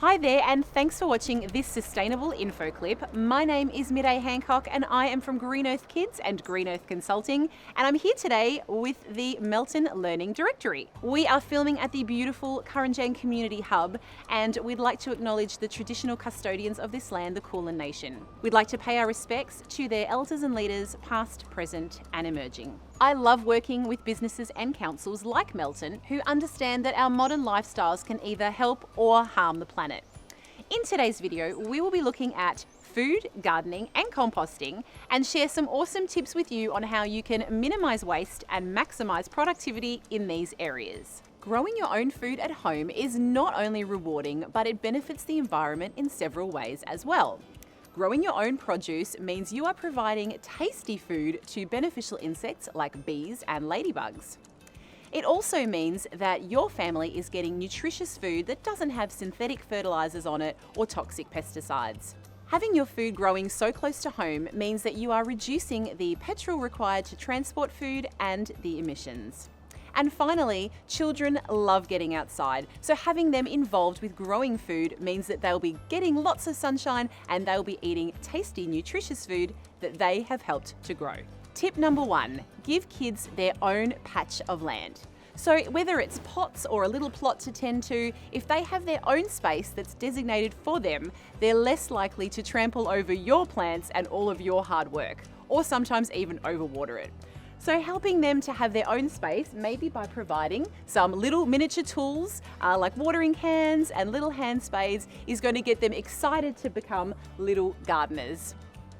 Hi there, and thanks for watching this sustainable info clip. My name is Miree Hancock and I am from Green Earth Kids and Green Earth Consulting, and I'm here today with the Melton Learning Directory. We are filming at the beautiful Kurrajong Community Hub, and we'd like to acknowledge the traditional custodians of this land, the Kulin Nation. We'd like to pay our respects to their elders and leaders, past, present and emerging. I love working with businesses and councils like Melton who understand that our modern lifestyles can either help or harm the planet. In today's video, we will be looking at food, gardening and composting, and share some awesome tips with you on how you can minimise waste and maximise productivity in these areas. Growing your own food at home is not only rewarding, but it benefits the environment in several ways as well. Growing your own produce means you are providing tasty food to beneficial insects like bees and ladybugs. It also means that your family is getting nutritious food that doesn't have synthetic fertilizers on it or toxic pesticides. Having your food growing so close to home means that you are reducing the petrol required to transport food and the emissions. And finally, children love getting outside, so having them involved with growing food means that they'll be getting lots of sunshine and they'll be eating tasty, nutritious food that they have helped to grow. Tip number 1, give kids their own patch of land. So whether it's pots or a little plot to tend to, if they have their own space that's designated for them, they're less likely to trample over your plants and all of your hard work, or sometimes even overwater it. So helping them to have their own space, maybe by providing some little miniature tools like watering cans and little hand spades, is going to get them excited to become little gardeners.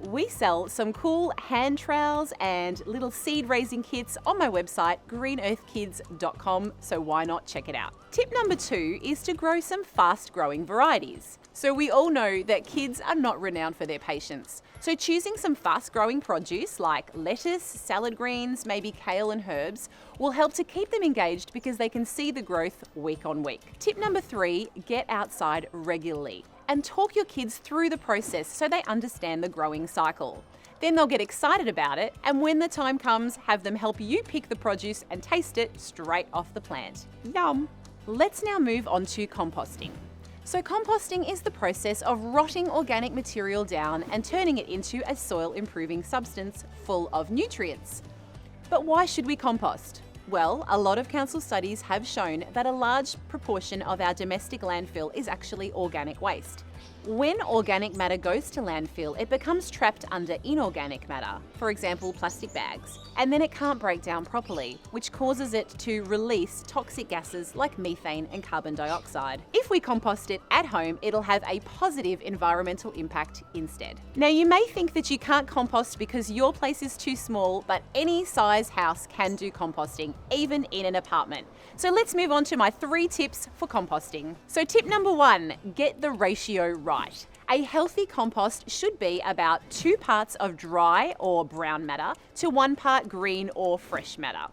We sell some cool hand trowels and little seed raising kits on my website greenearthkids.com, so why not check it out. Tip number 2 is to grow some fast growing varieties. So we all know that kids are not renowned for their patience. So choosing some fast growing produce like lettuce, salad greens, maybe kale and herbs will help to keep them engaged because they can see the growth week on week. Tip number 3, get outside regularly and talk your kids through the process so they understand the growing cycle. Then they'll get excited about it, and when the time comes, have them help you pick the produce and taste it straight off the plant. Yum! Let's now move on to composting. So composting is the process of rotting organic material down and turning it into a soil improving substance full of nutrients. But why should we compost? Well, a lot of council studies have shown that a large proportion of our domestic landfill is actually organic waste. When organic matter goes to landfill, it becomes trapped under inorganic matter, for example plastic bags, and then it can't break down properly, which causes it to release toxic gases like methane and carbon dioxide. If we compost it at home, it'll have a positive environmental impact instead. Now you may think that you can't compost because your place is too small, but any size house can do composting, even in an apartment. So let's move on to my 3 tips for composting. So tip number 1, get the ratio right. A healthy compost should be about 2 parts of dry or brown matter to 1 part green or fresh matter.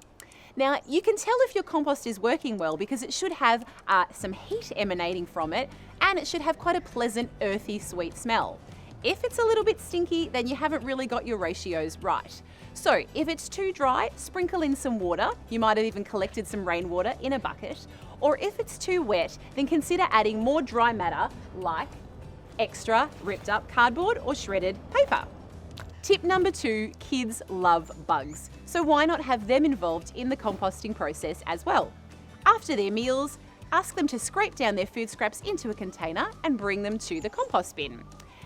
Now, you can tell if your compost is working well because it should have some heat emanating from it, and it should have quite a pleasant, earthy, sweet smell. If it's a little bit stinky, then you haven't really got your ratios right. So if it's too dry, sprinkle in some water. You might have even collected some rainwater in a bucket. Or if it's too wet, then consider adding more dry matter like extra ripped up cardboard or shredded paper. Tip number 2, kids love bugs. So why not have them involved in the composting process as well? After their meals, ask them to scrape down their food scraps into a container and bring them to the compost bin.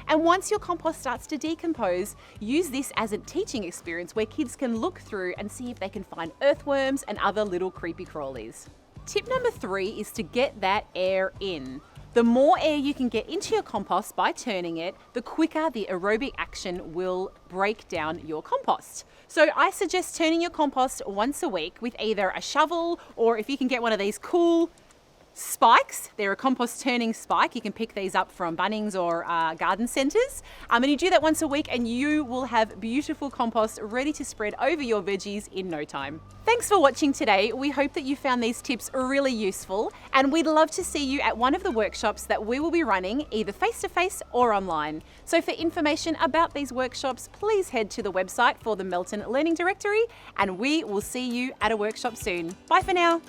And once your compost starts to decompose, use this as a teaching experience where kids can look through and see if they can find earthworms and other little creepy crawlies. Tip number 3 is to get that air in. The more air you can get into your compost by turning it, the quicker the aerobic action will break down your compost. So I suggest turning your compost once a week with either a shovel, or if you can get one of these cool spikes. They're a compost turning spike. You can pick these up from Bunnings or garden centres. And you do that once a week and you will have beautiful compost ready to spread over your veggies in no time. Thanks for watching today. We hope that you found these tips really useful, and we'd love to see you at one of the workshops that we will be running either face-to-face or online. So for information about these workshops, please head to the website for the Melton Learning Directory, and we will see you at a workshop soon. Bye for now.